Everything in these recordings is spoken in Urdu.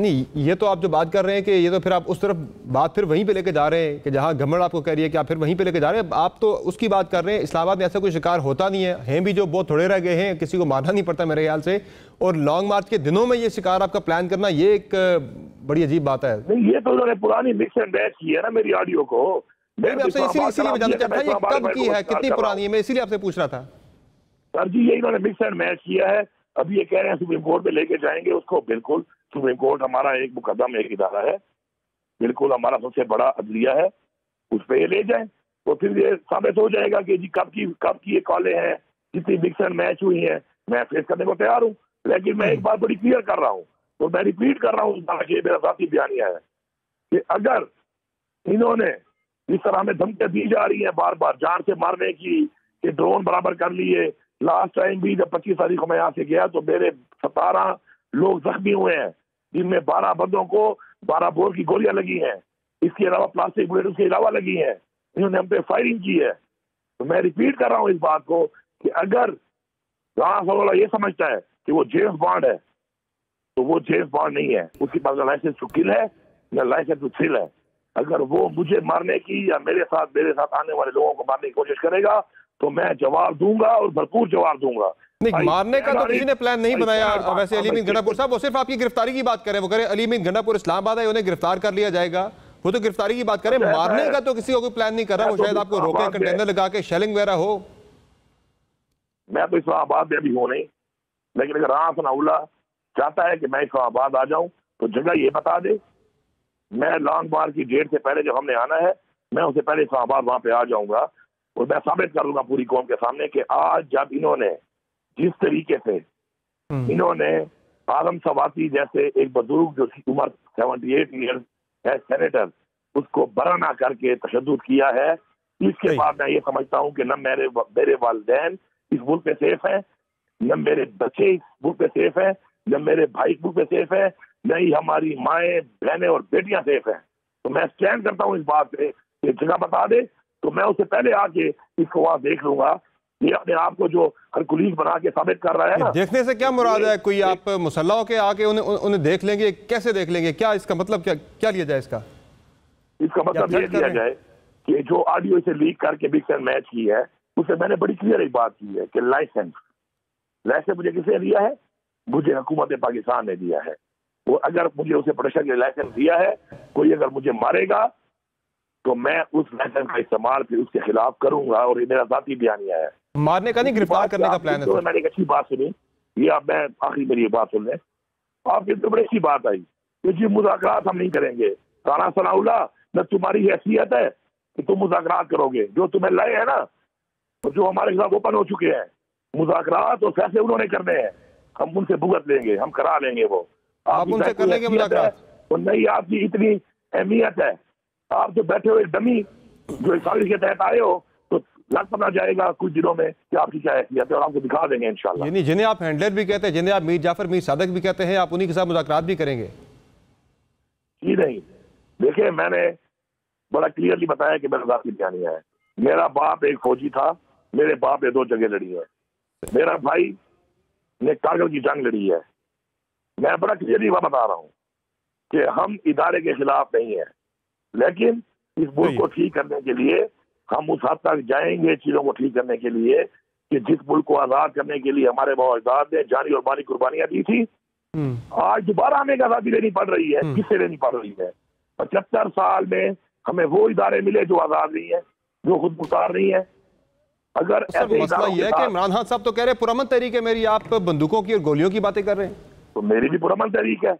نہیں یہ تو آپ جو بات کر رہے ہیں کہ یہ تو پھر آپ اس طرف بات پھر وہیں پہ لے کے جا رہے ہیں کہ جہاں گھمڑ آپ کو کہہ رہی ہے کہ آپ پھر وہیں پہ لے کے جا رہے ہیں. آپ تو اس کی بات کر رہے ہیں. اسلام آباد میں ایسا کوئی شکار ہوتا نہیں ہے, ہیں بھی جو بہت تھوڑے رہ گئے ہیں, کسی کو مارنا نہیں پڑتا میرے خیال سے. اور لانگ مارچ کے دنوں میں یہ شکار آپ کا پلان کرنا یہ ایک بڑی عجیب بات ہے. نہیں یہ تو انہوں نے پرانی مکس اینڈ میچ کی ہے نا میری آڈیو کو. میں آپ سے اسی لیے جاننا چاہتا تھا یہ کب کی ہے, کتنی پرانی ہے, میں اسی لیے آپ سے پوچھ رہا تھا. سر جی یہ انہوں نے مکس اینڈ میچ کیا ہے. ابھی یہ کہہ رہے ہیں سپریم کورٹ میں لے کے جائیں گے اس کو. بالکل سپریم کورٹ ہمارا ایک مقدم ایک ادارہ ہے, بالکل ہمارا سب سے بڑا عدلیہ ہے, اس پہ یہ لے جائیں تو پھر یہ ثابت ہو جائے گا کہ جی کب کی یہ کالیں ہیں, جتنی مکس اینڈ میچ ہوئی ہیں میں فیس کرنے کو تیار ہوں. لیکن میں ایک بات بڑی کلیئر کر رہا ہوں اور میں ریپیٹ کر رہا ہوں تاکہ میرا ذاتی بیانیہ ہے کہ اگر انہوں نے اس طرح ہمیں دھمکیاں دی جا رہی ہیں بار بار جان سے مارنے کی کہ ڈرون برابر کر لیے. لاسٹ ٹائم بھی جب 25 تاریخ کو میں یہاں سے گیا تو میرے 17 لوگ زخمی ہوئے ہیں جن میں 12 بندوں کو 12 بور کی گولیاں لگی ہیں. اس کے علاوہ پلاسٹک بلیٹ اس کے علاوہ لگی ہیں. انہوں نے ہم پہ فائرنگ کی ہے. تو میں ریپیٹ کر رہا ہوں اس بات کو کہ اگر رانا ثناءاللہ یہ سمجھتا ہے کہ وہ جیمز بانڈ ہے تو وہ جیمز بانڈ نہیں ہے. اس کے پاس نہ لائسنس ٹو کل ہے نہ لائسنس ٹو تھرل ہے. اگر وہ مجھے مارنے کی یا میرے ساتھ آنے والے لوگوں کو مارنے کی کوشش کرے گا تو میں جواب دوں گا اور بھرپور جواب دوں گا. نہیں مارنے کا تو کسی نے پلان نہیں بنایا. ویسے علی امین گھنٹا پور صاحب وہ صرف آپ کی گرفتاری کی بات کریں, وہ کہہ رہے علی امین گھنٹا پور اسلام آباد ہے انہیں گرفتار کر لیا جائے گا, وہ تو گرفتاری کی بات کریں. مارنے کا تو کسی کو کوئی پلان نہیں کر رہا. وہ شاید آپ کو روکیں کنٹینر لگا کے شیلنگ وغیرہ ہو. میں تو اسلام آباد میں ابھی ہوں نہیں, لیکن اگر رانا ثناءاللہ چاہتا ہے کہ میں اسلام آباد آ جاؤں تو جگہ یہ بتا دے. میں لانگ مارچ کی ڈیٹ سے پہلے جب ہم نے آنا ہے میں اس سے پہلے اسلام آباد وہاں پہ آ جاؤں گا اور میں ثابت کر دوں گا پوری قوم کے سامنے کہ آج جب انہوں نے جس طریقے سے انہوں نے عالم سواتی جیسے ایک بزرگ جو عمر 78 ایئرز ہے سینیٹر اس کو برہنہ کر کے تشدد کیا ہے, اس کے بعد میں یہ سمجھتا ہوں کہ نہ میرے والدین اس ملک پہ سیف ہیں, نہ میرے بچے اس ملک پہ سیف ہیں, نہ میرے بھائی اس ملک پہ سیف ہیں, نہ ہی ہماری مائیں بہنیں اور بیٹیاں سیف ہیں. تو میں اسٹینڈ کرتا ہوں اس بات پہ کہ جگہ بتا دے تو میں اس سے پہلے آ کے اس کو وہاں دیکھ لوں گا. یہ اپنے آپ کو جو ہرکولیس بنا کے ثابت کر رہا ہے نا, دیکھنے سے کیا مراد ہے؟ کوئی آپ مسلح ہو کے آ کے انہیں دیکھ لیں گے؟ کیسے دیکھ لیں گے؟ کیا اس کا مطلب کیا لیا جائے؟ اس کا مطلب یہ لیا جائے کہ جو آڈیو اسے لیک کر کے مکس اینڈ میچ کی ہے اس سے میں نے بڑی کلیئر ایک بات کی ہے کہ لائسنس مجھے کس نے دیا ہے؟ مجھے حکومت پاکستان نے دیا ہے. وہ اگر مجھے اسے پروڈکشن کے لائسنس دیا ہے, کوئی اگر مجھے مارے گا تو میں اس لائسنس کا استعمال پھر اس کے خلاف کروں گا اور یہ میرا ذاتی بیانیہ ہے. مارنے کا نہیں, گرفتار کرنے کا پلان ہے. میں نے ایک اچھی بات سنی, یہ آپ میں آخری میری یہ بات سن لیں. آپ کی بڑی اچھی بات آئی کہ جی مذاکرات ہم نہیں کریں گے. رانا ثناءاللہ نہ تمہاری حیثیت ہے کہ تم مذاکرات کرو گے. جو تمہیں لائے ہیں نا, جو ہمارے خلاف اوپن ہو چکے ہیں مذاکرات اور فیصلے انہوں نے کرنے ہیں, ہم ان سے بھگت لیں گے, ہم کرا لیں گے. وہ آپ ان سے کر لیں گے مذاکرات؟ اور نہیں آپ کی اتنی اہمیت ہے, آپ جو بیٹھے ہوئے ڈمی جو اس سازش کے تحت آئے ہو تو لگ پتہ جائے گا کچھ دنوں میں کہ آپ کی کیا حیثیت ہے اور آپ کو دکھا دیں گے انشاءاللہ. یعنی جنہیں آپ ہینڈلر بھی کہتے ہیں, جنہیں آپ میر جعفر میر صادق بھی کہتے ہیں, آپ انہی کے ساتھ مذاکرات بھی کریں گے؟ جی نہیں, دیکھیں میں نے بڑا کلیئرلی بتایا کہ میرا ذاتی بیانیہ ہے. میرا باپ ایک فوجی تھا, میرے باپ نے 2 جنگیں لڑی ہیں, میرا بھائی نے کارگل کی جنگ لڑی ہے. میں بڑا کلیئرلی بتا رہا ہوں کہ ہم ادارے کے خلاف نہیں ہیں, لیکن اس ملک کو ٹھیک کرنے کے لیے ہم اس حد تک جائیں گے چیزوں کو ٹھیک کرنے کے لیے کہ جس ملک کو آزاد کرنے کے لیے ہمارے باپ اجداد نے جانی اور مالی قربانیاں دی تھی, آج دوبارہ ہمیں آزادی لینی پڑ رہی ہے. کس سے لینی پڑ رہی ہے؟ 75 سال میں ہمیں وہ ادارے ملے جو آزاد نہیں ہیں, جو خود مختار نہیں ہیں. اگر مسئلہ یہ ہے کہ عمران خان صاحب تو کہہ رہے پرامن تحریک ہے میری, آپ بندوقوں کی اور گولیوں کی باتیں کر رہے ہیں. تو میری بھی پرامن تحریک ہے,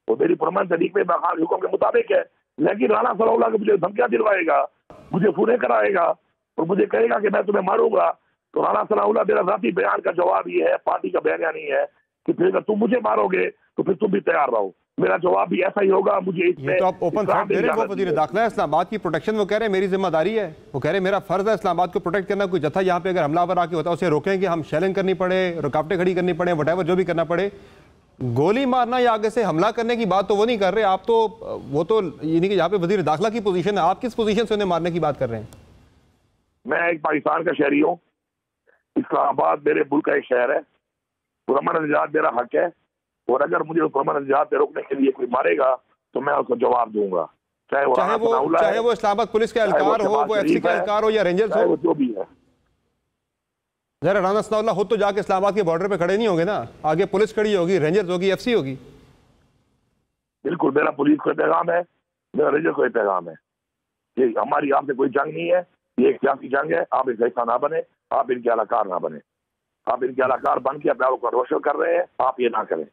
وہ میری پرامن تحریک میں خان حکم کے مطابق ہے. لیکن رانا ثناءاللہ کو مجھے دھمکیاں دلوائے گا, مجھے فونے کرائے گا اور مجھے کہے گا کہ میں تمہیں ماروں گا, تو رانا ثناءاللہ میرا ذاتی بیان کا جواب یہ ہے, پارٹی کا بیانیہ نہیں ہے کہ پھر اگر تم مجھے مارو گے تو پھر تم بھی تیار رہو. میرا جواب بھی ایسا ہی ہوگا. مجھے اس میں تو آپ اوپن تھریٹ دے رہے ہیں. وہ وزیر داخلہ ہے اسلام آباد کی پروٹیکشن, وہ کہہ رہے ہیں میری ذمہ داری ہے, وہ کہہ رہے ہیں میرا فرض ہے اسلام آباد کو پروٹیکٹ کرنا. کوئی جتھا یہاں پہ اگر حملہ آور آ کے ہوتا ہے اسے روکیں گے, ہم شیلنگ کرنی پڑے, رکاوٹیں کھڑی کرنی پڑے, وٹ ایور جو بھی کرنا پڑے. گولی مارنا یا آگے سے حملہ کرنے کی بات تو وہ نہیں کر رہے آپ, تو وہ تو یعنی کہ یہاں پہ وزیر داخلہ کی پوزیشن ہے, آپ کس پوزیشن سے انہیں مارنے کی بات کر رہے ہیں؟ میں ایک پاکستان کا شہری ہوں, اسلام آباد میرے ملک کا ایک شہر ہے, پرامن نجات میرا حق ہے. اور اگر مجھے پرامن جہاد پہ روکنے کے لیے کوئی مارے گا تو میں اس کو جواب دوں گا، چاہے وہ اسلام آباد پولیس کے اہلکار ہو، وہ ایف سی کا اہلکار ہو یا رینجرز ہو، وہ جو بھی ہے۔ ذرا رانا ثناء اللہ خود تو جا کے اسلام آباد کے بارڈر پہ کھڑے نہیں ہوں گے نا، آگے پولیس کھڑی ہوگی، رینجرز ہوگی، ایف سی ہوگی۔ بالکل، میرا پولیس کو پیغام ہے، میرا رینجر کو پیغام ہے کہ ہماری آپ سے کوئی جنگ نہیں ہے، یہ ایک سیاسی جنگ ہے، آپ اس کا حصہ نہ بنے، آپ ان کے اہلکار نہ بنے، آپ ان کے اہلکار بن کے اپنے آپ کو روشن کر رہے ہیں، آپ یہ نہ کریں،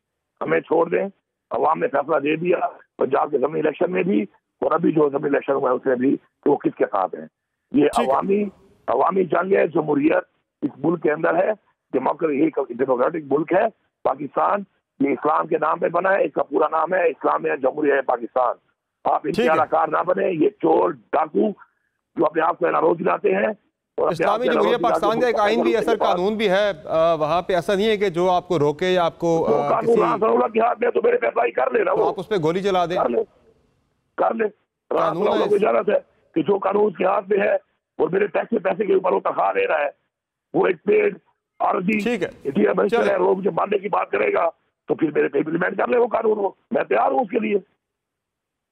ہمیں چھوڑ دیں۔ عوام نے فیصلہ دے دیا پنجاب کے ضمنی الیکشن میں بھی، اور ابھی جو ضمنی الیکشن ہوا ہے اس میں بھی، کہ وہ کس کے ساتھ ہیں۔ یہ عوامی جنگ ہے، جمہوریت اس ملک کے اندر ہے، ڈیموکریٹک ملک ہے پاکستان، یہ اسلام کے نام پہ بنا ہے، اس کا پورا نام ہے اسلامیہ جمہوریہ پاکستان۔ آپ ان کے اہلکار نہ بنے، یہ چور ڈاکو جو اپنے آپ کو روز دلاتے ہیں۔ اسلامی جمہوریہ پاکستان کا ایک آئین بھی ہے سر، قانون بھی ہے، وہاں پہ ایسا نہیں ہے کہ جو آپ کو روکے یا آپ کو قانون اللہ کے ہاتھ میں، تو میرے پہ اپلائی کر لے نا، وہ آپ اس پہ گولی چلا دیں، کر لے۔ قانون کو اجازت ہے کہ جو قانون اس کے ہاتھ میں ہے اور میرے ٹیکس کے پیسے کے اوپر وہ تنخواہ لے رہا ہے، وہ ایک پیڈ عرضی ہے، وہ مجھے ماننے کی بات کرے گا تو پھر میرے پہ امپلیمنٹ کر لے وہ قانون، وہ میں تیار ہوں اس کے لیے۔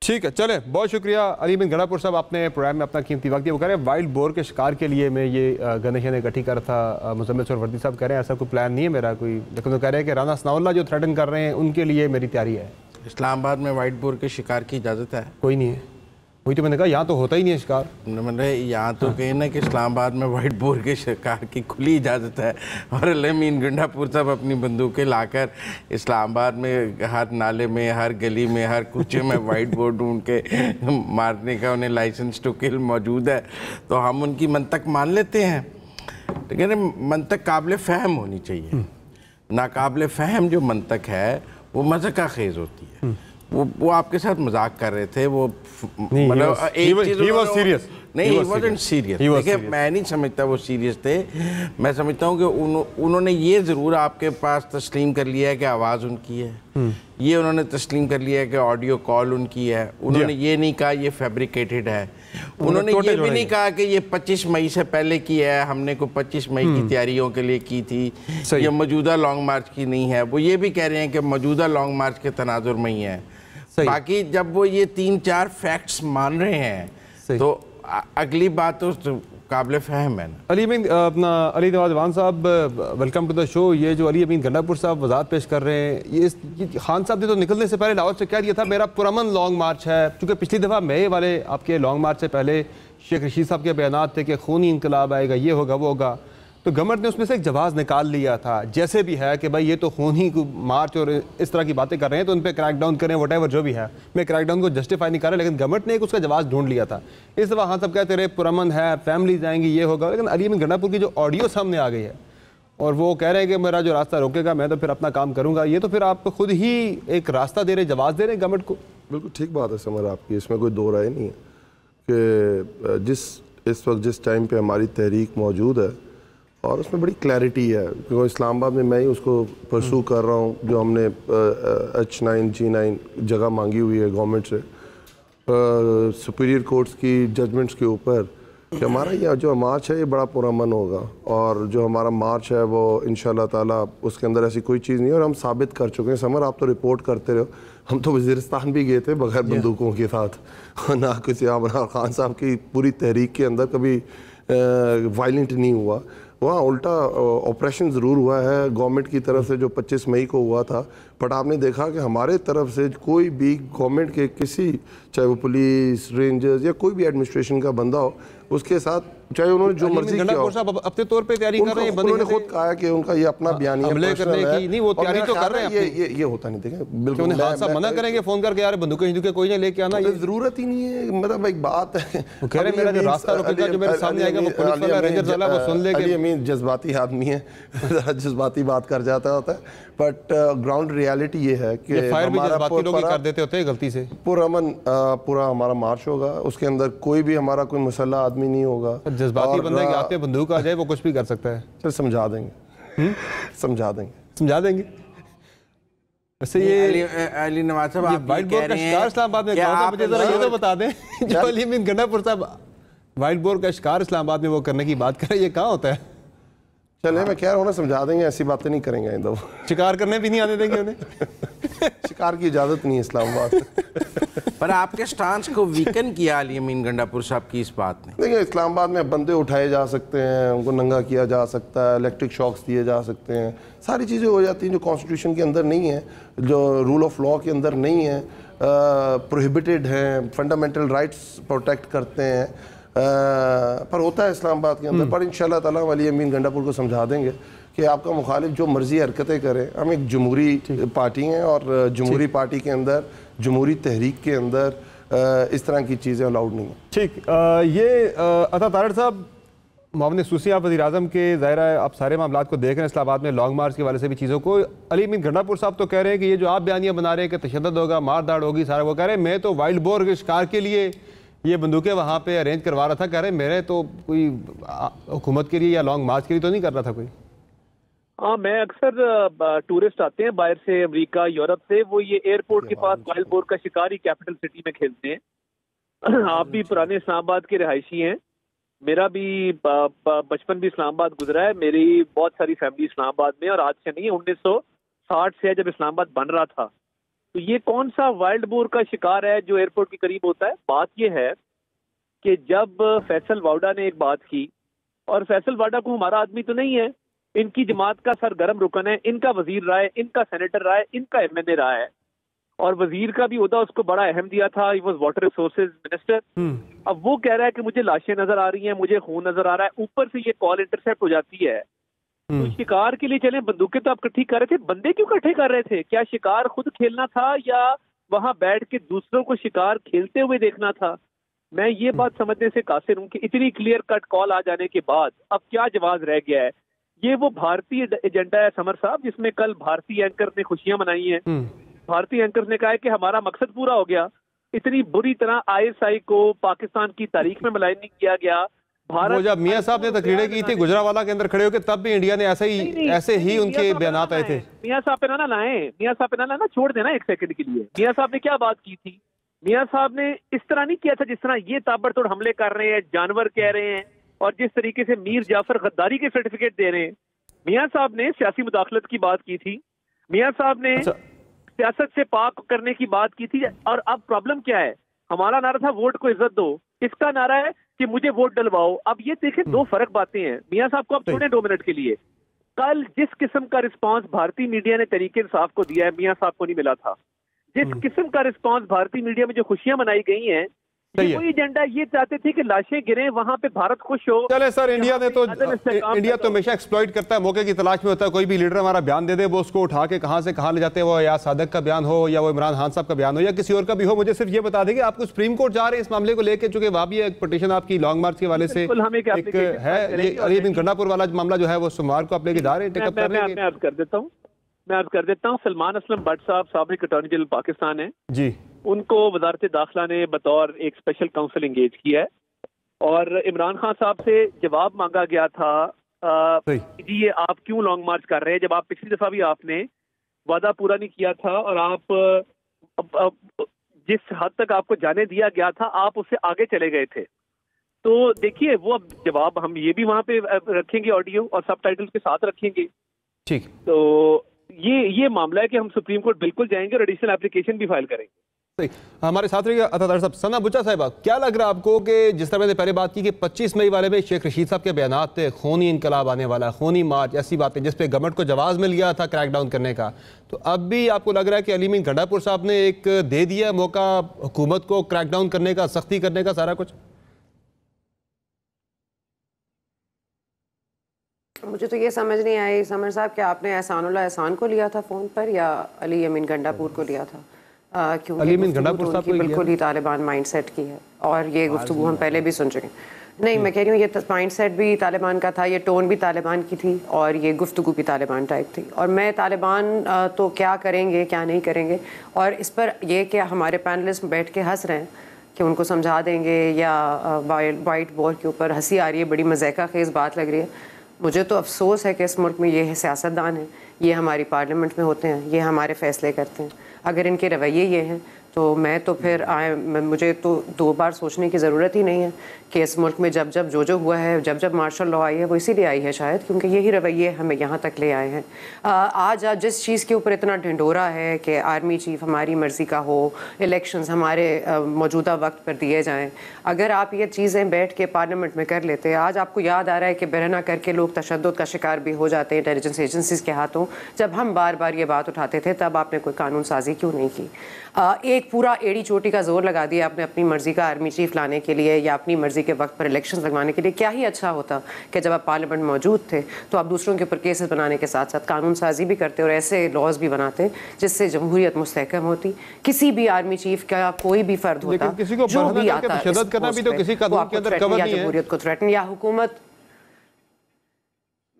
ٹھیک ہے، چلیں، بہت شکریہ علی امین گھنا پور صاحب، آپ نے پروگرام میں اپنا قیمتی وقت دیا۔ وہ کہہ رہے ہیں وائلڈ بور کے شکار کے لیے میں یہ گنیں شنیں اکٹھی کر تھا، مزمل سہروردی صاحب کہہ رہے ہیں ایسا کوئی پلان نہیں ہے میرا کوئی، لیکن وہ کہہ رہے ہیں کہ رانا ثناء اللہ جو تھریٹن کر رہے ہیں ان کے لیے میری تیاری ہے۔ اسلام آباد میں وائلڈ بور کے شکار کی اجازت ہے؟ کوئی نہیں ہے، وہی تو میں نے کہا یہاں تو ہوتا ہی نہیں ہے شکار۔ میں نے یہاں تو کہنا کہ اسلام آباد میں وائٹ بور کے شکار کی کھلی اجازت ہے، اور علی امین گھنا پور صاحب اپنی بندوقیں لا کر اسلام آباد میں ہر نالے میں، ہر گلی میں، ہر کوچے میں وائٹ بور ڈھونڈ کے مارنے کا انہیں لائسنس ٹو کل موجود ہے، تو ہم ان کی منطق مان لیتے ہیں، لیکن منطق قابل فہم ہونی چاہیے۔ ناقابل فہم جو منطق ہے وہ مذاق خیز ہوتی ہے۔ وہ آپ کے ساتھ مذاق کر رہے تھے، وہ مطلب ایک چیز نہیں، he wasn't serious۔ دیکھیں میں نہیں سمجھتا وہ سیریس تھے، میں سمجھتا ہوں کہ انہوں نے یہ ضرور آپ کے پاس تسلیم کر لیا ہے کہ آواز ان کی ہے، یہ انہوں نے تسلیم کر لیا ہے کہ آڈیو کال ان کی ہے، انہوں نے یہ نہیں کہا یہ فیبریکیٹڈ ہے، انہوں نے یہ بھی نہیں کہا کہ یہ 25 مئی سے پہلے کی ہے، ہم نے کو 25 مئی کی تیاریوں کے لیے کی تھی، یہ موجودہ لانگ مارچ کی نہیں ہے، وہ یہ بھی کہہ رہے ہیں کہ موجودہ لانگ مارچ کے تناظر میں ہی ہے۔ باقی جب وہ یہ 3-4 فیکٹس مان رہے ہیں تو اگلی بات تو قابل فہم ہے نا۔ علی امین علی نواز وان صاحب ویلکم ٹو دا شو۔ یہ جو علی امین گھنا پور صاحب وضاحت پیش کر رہے ہیں، یہ خان صاحب نے تو نکلنے سے پہلے لاہور سے کہہ دیا تھا میرا پرامن لانگ مارچ ہے، چونکہ پچھلی دفعہ مئی والے آپ کے لانگ مارچ سے پہلے شیخ رشید صاحب کے بیانات تھے کہ خونی انقلاب آئے گا، یہ ہوگا وہ ہوگا، تو گورنمنٹ نے اس میں سے ایک جواز نکال لیا تھا جیسے بھی ہے کہ بھائی یہ تو خونی مارچ اور اس طرح کی باتیں کر رہے ہیں تو ان پہ کریک ڈاؤن کریں، وٹ ایور جو بھی ہے، میں کریک ڈاؤن کو جسٹیفائی نہیں کر رہا، لیکن گورنمنٹ نے ایک اس کا جواز ڈھونڈ لیا تھا۔ اس دفعہ ہاں سب کہتے رہے پرامن ہے، فیملیز آئیں گی، یہ ہوگا، لیکن علی امین گھنا پور کی جو آڈیو سامنے آ گئی ہے اور وہ کہہ رہے ہیں کہ میرا جو راستہ روکے گا میں تو پھر اپنا کام کروں گا، یہ تو پھر آپ خود ہی ایک راستہ دے رہے، جواز دے رہے ہیں گورنمنٹ کو۔ بالکل ٹھیک بات ہے سمر آپ کی، اس میں کوئی دو رائے نہیں ہے کہ اس وقت جس ٹائم پہ ہماری تحریک موجود ہے اور اس میں بڑی کلیئرٹی ہے، کیونکہ اسلام آباد میں ہی اس کو پرسو کر رہا ہوں، جو ہم نے H9 G9 جگہ مانگی ہوئی ہے گورنمنٹ سے سپیریئر کورٹس کی ججمنٹس کے اوپر، کہ ہمارا یہ جو مارچ ہے یہ بڑا پرامن ہوگا، اور جو ہمارا مارچ ہے وہ انشاءاللہ تعالیٰ اس کے اندر ایسی کوئی چیز نہیں ہے، اور ہم ثابت کر چکے ہیں۔ سمر آپ تو رپورٹ کرتے رہو، ہم تو وزیرستان بھی گئے تھے بغیر بندوقوں کے ساتھ، نہ کسی عمران خان صاحب کی پوری تحریک کے اندر کبھی وائلنٹ نہیں ہوا، وہاں الٹا آپریشن ضرور ہوا ہے گورنمنٹ کی طرف سے جو 25 مئی کو ہوا تھا، بٹ آپ نے دیکھا کہ ہمارے طرف سے کوئی بھی گورنمنٹ کے کسی، چاہے وہ پولیس، رینجرز یا کوئی بھی ایڈمنسٹریشن کا بندہ ہو، اس کے ساتھ چاہے انہوں نے جو مرضی کیا ہو، اپنے طور پہ تیاری کر رہے ہیں، انہوں نے خود کہا کہ ان کا یہ اپنا بیانیہ حملے کرنے کی نہیں، وہ تیاری تو کر رہے ہیں، یہ ہوتا نہیں، دیکھیں بالکل انہیں خان صاحب منع کریں گے فون کر کے یار بندوقیں ہندوقیں کوئی نہیں لے کے آنا، یہ ضرورت ہی نہیں ہے، مطلب ایک بات ہے، وہ کہہ رہے ہیں میرا جو راستہ روکے گا جو میرے سامنے آئے گا وہ پولیس والا رینجرز والا وہ سن لے گا۔ علی امین جذباتی آدمی ہے، جذباتی بات کر جاتا ہوتا ہے، بٹ گراؤنڈ ریالٹی یہ ہے کہ فائر بھی جذباتی لوگ ہی کر دیتے ہوتے ہیں غلطی سے۔ پرامن پورا ہمارا مارچ ہوگا، اس کے اندر کوئی بھی ہمارا کوئی مسلح آدمی نہیں ہوگا، جذباتی بندے کے ہاتھ میں بندوق آ جائے وہ کچھ بھی کر سکتا ہے۔ چل سمجھا دیں گے، سمجھا دیں گے۔ ویسے یہ علی نواز صاحب آپ وائٹ بور کا شکار اسلام آباد میں کہاں تھا، مجھے ذرا یہ تو بتا دیں، جو علی امین گھنا پور صاحب وائٹ بور کا شکار اسلام آباد میں وہ کرنے کی بات کر رہے ہیں، یہ کہاں ہوتا ہے؟ چلے میں کہہ رہا ہوں نا, سمجھا دیں گے, ایسی باتیں نہیں کریں گے. شکار کرنے بھی نہیں آنے دیں گے انہیں. شکار کی اجازت نہیں ہے اسلام آباد. پر آپ کے سٹانس کو ویکن کیا علی امین گنڈاپور صاحب کی اس بات نے؟ دیکھیں اسلام آباد میں بندے اٹھائے جا سکتے ہیں, ان کو ننگا کیا جا سکتا ہے, الیکٹرک شاکس دیے جا سکتے ہیں, ساری چیزیں ہو جاتی ہیں جو کانسٹیٹیوشن کے اندر نہیں ہیں, جو رول آف لا کے اندر نہیں ہیں, پروہیبٹڈ ہیں, فنڈامنٹل رائٹس پروٹیکٹ کرتے ہیں, پر ہوتا ہے اسلام آباد کے اندر. پر انشاءاللہ تعالیٰ علی امین گنڈاپور کو سمجھا دیں گے کہ آپ کا مخالف جو مرضی حرکتیں کرے, ہم ایک جمہوری پارٹی ہیں اور جمہوری پارٹی کے اندر, جمہوری تحریک کے اندر اس طرح کی چیزیں الاؤڈ نہیں ہیں. ٹھیک, یہ عطا تارڑ صاحب, معاون خصوصی آپ وزیر اعظم کے, ظاہر ہے آپ سارے معاملات کو دیکھ رہے ہیں اسلام آباد میں لانگ مارچ کے والے سے بھی چیزوں کو. علی امین گنڈاپور صاحب تو کہہ رہے ہیں کہ یہ جو آپ بیانیاں بنا رہے ہیں کہ تشدد ہوگا, مار داڑ ہوگی, سارا وہ کہہ رہے ہیں میں تو وائلڈ بور کے شکار کے لیے یہ بندوقیں وہاں پہ ارینج کروا رہا تھا. کہہ رہے ہیں میرے تو کوئی حکومت کے لیے یا لانگ مارچ کے لیے تو نہیں کر رہا تھا کوئی. ہاں, میں اکثر ٹورسٹ آتے ہیں باہر سے, امریکہ, یورپ سے, وہ یہ ایئرپورٹ کے پاس وائلڈ بور کا شکار ہی کیپٹل سٹی میں کھیلتے ہیں. آپ بھی پرانے اسلام آباد کے رہائشی ہیں, میرا بھی بچپن بھی اسلام آباد گزرا ہے, میری بہت ساری فیملی اسلام آباد میں, اور آج سے نہیں 1960 سے جب اسلام آباد بن رہا تھا. تو یہ کون سا وائلڈ بور کا شکار ہے جو ایئرپورٹ کے قریب ہوتا ہے؟ بات یہ ہے کہ جب فیصل واؤڈا نے ایک بات کی, اور فیصل واؤڈا کو ہمارا آدمی تو نہیں ہے, ان کی جماعت کا سرگرم رکن ہے, ان کا وزیر رہا ہے, ان کا سینیٹر رہا ہے, ان کا ایم این اے رہا ہے, اور وزیر کا بھی عہدہ اس کو بڑا اہم دیا تھا, he was water resources minister. اب وہ کہہ رہا ہے کہ مجھے لاشیں نظر آ رہی ہیں, مجھے خون نظر آ رہا ہے, اوپر سے یہ کال انٹرسیپٹ ہو جاتی ہے. تو شکار کے لیے چلیں, بندوقیں تو آپ اکٹھی کر رہے تھے, بندے کیوں اکٹھے کر رہے تھے؟ کیا شکار خود کھیلنا تھا یا وہاں بیٹھ کے دوسروں کو شکار کھیلتے ہوئے دیکھنا تھا؟ میں یہ بات سمجھنے سے قاصر ہوں کہ اتنی کلیئر کٹ کال آ جانے کے بعد اب کیا جواز رہ گیا ہے؟ یہ وہ بھارتی ایجنڈا ہے سمر صاحب, جس میں کل بھارتی اینکر نے خوشیاں منائی ہیں. بھارتی اینکر نے کہا ہے کہ ہمارا مقصد پورا ہو گیا. اتنی بری طرح ISI کو پاکستان کی تاریخ میں ملائن نہیں کیا گیا. وہ جب میاں صاحب نے تقریریں کی تھی گجرانوالہ کے اندر کھڑے ہو کے, تب بھی انڈیا نے ایسے ہی ان کے بیانات آئے تھے. میاں صاحب پہ نہ لائیں, میاں صاحب پہ نہ لانا, چھوڑ دینا ایک سیکنڈ کے لیے. میاں صاحب نے کیا بات کی تھی؟ میاں صاحب نے اس طرح نہیں کیا تھا جس طرح یہ تابڑ توڑ حملے کر رہے ہیں, جانور کہہ رہے ہیں, اور جس طریقے سے میر جعفر غداری کے سرٹیفکیٹ دے رہے ہیں. میاں صاحب نے سیاسی مداخلت کی بات کی تھی, میاں صاحب نے سیاست سے پاک کرنے کی بات کی تھی. اور اب پرابلم کیا ہے؟ ہمارا نعرہ تھا ووٹ کو عزت دو, اس کا نعرہ ہے کہ مجھے ووٹ ڈلواؤ. اب یہ دیکھیں, دو فرق باتیں ہیں. میاں صاحب کو اب چھوڑیں 2 منٹ کے لیے. کل جس قسم کا رسپانس بھارتی میڈیا نے تحریک انصاف کو دیا ہے, میاں صاحب کو نہیں ملا تھا. جس قسم کا رسپانس بھارتی میڈیا میں جو خوشیاں منائی گئی ہیں, کوئی ایجنڈا یہ چاہتے تھے کہ لاشیں گریں, وہاں پہ بھارت خوش ہو. چلے سر, انڈیا تو ہمیشہ ایکسپلوئٹ کرتا ہے, موقع کی تلاش میں ہوتا ہے. کوئی بھی لیڈر ہمارا بیان دے دے, وہ اس کو اٹھا کے کہاں سے کہاں لے جاتے ہیں. وہ یا صادق کا بیان ہو, یا وہ عمران خان صاحب کا بیان ہو, یا کسی اور کا بھی ہو. مجھے صرف یہ بتا دیں کہ آپ کو سپریم کورٹ جا رہے ہیں اس معاملے کو لے کے, چونکہ وہاں بھی ایک پٹیشن آپ کی لانگ مارچ کے حوالے سے ایک ہے. یہ علی امین گنڈاپور والا معاملہ جو ہے وہ سوموار کو آپ لے کے جا رہے ہیں, ٹیک اپ کرنے کے. میں عرض کر دیتا ہوں, سلمان اسلم بٹ صاحب سابق اٹارنی جنرل پاکستان ہیں جی, ان کو وزارت داخلہ نے بطور ایک اسپیشل کاؤنسل انگیج کیا ہے, اور عمران خان صاحب سے جواب مانگا گیا تھا جی یہ آپ کیوں لانگ مارچ کر رہے ہیں, جب آپ پچھلی دفعہ بھی آپ نے وعدہ پورا نہیں کیا تھا, اور آپ جس حد تک آپ کو جانے دیا گیا تھا آپ اس سے آگے چلے گئے تھے. تو دیکھیے وہ اب جواب ہم یہ بھی وہاں پہ رکھیں گے, آڈیو اور سب ٹائٹل کے ساتھ رکھیں گے. ٹھیک, تو یہ معاملہ ہے کہ ہم سپریم کورٹ بالکل جائیں گے اور ایڈیشنل اپلیکیشن بھی فائل کریں گے. ہمارے ساتھ رہیے عطا تارڑ صاحب. ثنا بچا صاحبہ, کیا لگ رہا آپ کو کہ جس طرح میں نے پہلے بات کی کہ 25 مئی والے میں شیخ رشید صاحب کے بیانات تھے, خونی انقلاب آنے والا, خونی مارچ, ایسی باتیں جس پہ گورنمنٹ کو جواز مل گیا تھا کریک ڈاؤن کرنے کا, تو اب بھی آپ کو لگ رہا ہے کہ علی امین گنڈاپور صاحب نے ایک دے دیا موقع حکومت کو کریک ڈاؤن کرنے کا, سختی کرنے کا, سارا کچھ؟ مجھے تو یہ سمجھ نہیں آئی سمر صاحب کہ آپ نے احسان اللہ احسان کو لیا تھا فون پر یا علی امین گنڈاپور کو لیا تھا, کیونکہ گفتگو بالکل ہی طالبان مائنڈ سیٹ کی ہے, اور یہ گفتگو ہم پہلے بھی سن چکے ہیں. نہیں, میں کہہ رہی ہوں یہ مائنڈ سیٹ بھی طالبان کا تھا, یہ ٹون بھی طالبان کی تھی, اور یہ گفتگو بھی طالبان ٹائپ تھی. اور میں طالبان تو کیا کریں گے کیا نہیں کریں گے, اور اس پر یہ کہ ہمارے پینلسٹ بیٹھ کے ہنس رہے ہیں کہ ان کو سمجھا دیں گے, یا وائٹ بورڈ کے اوپر ہنسی آ رہی ہے, بڑی مذائقہ خیز بات لگ رہی ہے. مجھے تو افسوس ہے کہ اس ملک میں یہ سیاستدان ہیں, یہ ہماری پارلیمنٹ میں ہوتے ہیں, یہ ہمارے فیصلے کرتے ہیں. اگر ان کے رویے یہ ہیں تو میں تو پھر مجھے تو 2 بار سوچنے کی ضرورت ہی نہیں ہے کہ اس ملک میں جب جو ہوا ہے، جب مارشل لاء آئی ہے، وہ اسی لیے آئی ہے شاید کیونکہ یہی رویے ہمیں یہاں تک لے آئے ہیں۔ آج جس چیز کے اوپر اتنا ڈھنڈورا ہے کہ آرمی چیف ہماری مرضی کا ہو، الیکشنز ہمارے موجودہ وقت پر دیے جائیں، اگر آپ یہ چیزیں بیٹھ کے پارلیمنٹ میں کر لیتے، آج آپ کو یاد آ رہا ہے کہ برہنہ کر کے لوگ تشدد کا شکار بھی ہو جاتے ہیں انٹیلیجنس ایجنسیز کے ہاتھوں، جب ہم بار بار یہ بات اٹھاتے تھے تب آپ نے کوئی قانون سازی کیوں نہیں کی؟ ایک پورا ایڑی چوٹی کا زور لگا دیا آپ نے اپنی مرضی کا آرمی چیف لانے کے لیے یا اپنی مرضی کے وقت پر الیکشنز لگوانے کے لیے۔ کیا ہی اچھا ہوتا کہ جب آپ پارلیمنٹ موجود تھے تو آپ دوسروں کے اوپر کیسز بنانے کے ساتھ ساتھ قانون سازی بھی کرتے اور ایسے لاز بھی بناتے جس سے جمہوریت مستحکم ہوتی۔ کسی بھی آرمی چیف کا کوئی بھی فرد ہوتا جو بھی آتا جمہوریت کو تھریٹن یا حکومت،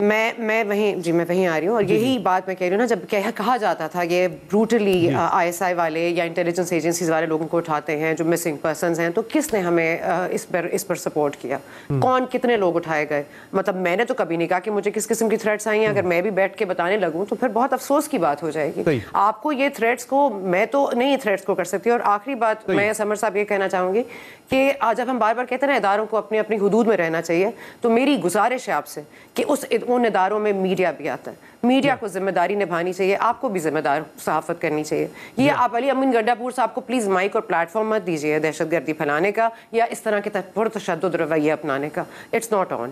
میں وہیں آ رہی ہوں، اور یہی بات میں کہہ رہی ہوں نا، جب کہا جاتا تھا یہ بروٹلی ISI والے یا انٹیلیجنس ایجنسیز والے لوگوں کو اٹھاتے ہیں جو مسنگ پرسنز ہیں، تو کس نے ہمیں اس پر سپورٹ کیا؟ کون، کتنے لوگ اٹھائے گئے؟ مطلب میں نے تو کبھی نہیں کہا کہ مجھے کس قسم کی تھریٹس آئی ہیں، اگر میں بھی بیٹھ کے بتانے لگوں تو پھر بہت افسوس کی بات ہو جائے گی۔ آپ کو یہ تھریٹس کو، میں تو نہیں تھریٹس کو کر سکتی۔ اور آخری بات میں سمر صاحب یہ کہنا چاہوں گی کہ جب ہم بار بار کہتے ہیں نا اداروں کو اپنی حدود میں رہنا چاہیے، تو میری گزارش ہے آپ سے کہ ان اداروں میں میڈیا بھی آتا ہے، میڈیا کو ذمہ داری نبھانی چاہیے، آپ کو بھی ذمہ دار صحافت کرنی چاہیے۔ یہ آپ علی امین گنڈا پور صاحب کو پلیز مائک اور پلیٹ فارم مت دیجیے دہشت گردی پھیلانے کا یا اس طرح کے پرتشدد رویے اپنانے کا۔ It's not on.